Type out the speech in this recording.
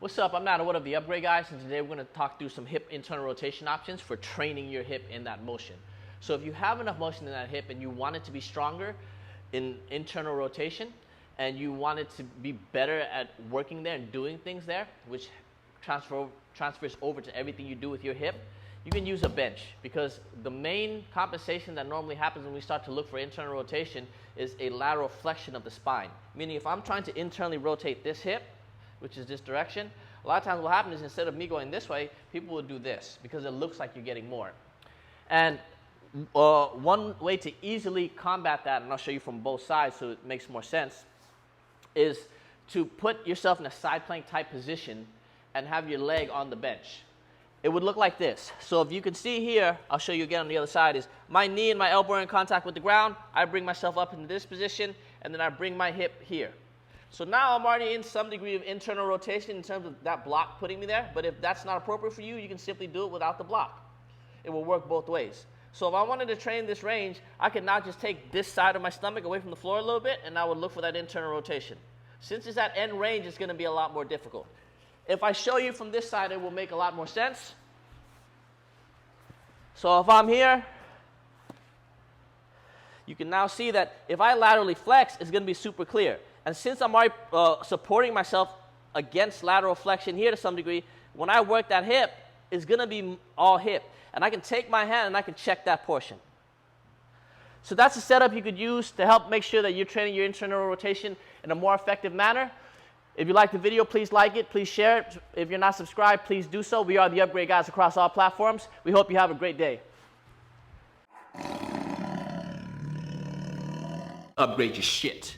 What's up? I'm Nata, one of the Upgrade guys, and today we're going to talk through some hip internal rotation options for training your hip in that motion. So if you have enough motion in that hip and you want it to be stronger in internal rotation and you want it to be better at working there and doing things there, which transfers over to everything you do with your hip, you can use a bench, because the main compensation that normally happens when we start to look for internal rotation is a lateral flexion of the spine. Meaning if I'm trying to internally rotate this hip, which is this direction, a lot of times what happens is instead of me going this way, people will do this because it looks like you're getting more. And one way to easily combat that, and I'll show you from both sides so it makes more sense, is to put yourself in a side plank type position and have your leg on the bench. It would look like this. So if you can see here, I'll show you again on the other side, is my knee and my elbow are in contact with the ground. I bring myself up into this position, and then I bring my hip here. So now I'm already in some degree of internal rotation in terms of that block putting me there. But if that's not appropriate for you, you can simply do it without the block. It will work both ways. So if I wanted to train this range, I could now just take this side of my stomach away from the floor a little bit, and I would look for that internal rotation. Since it's at end range, it's going to be a lot more difficult. If I show you from this side, it will make a lot more sense. So if I'm here, you can now see that if I laterally flex, it's going to be super clear. And since I'm already supporting myself against lateral flexion here to some degree, when I work that hip, it's going to be all hip. And I can take my hand and I can check that portion. So that's a setup you could use to help make sure that you're training your internal rotation in a more effective manner. If you like the video, please like it, please share it. If you're not subscribed, please do so. We are the Upgrade guys across all platforms. We hope you have a great day. Upgrade your shit.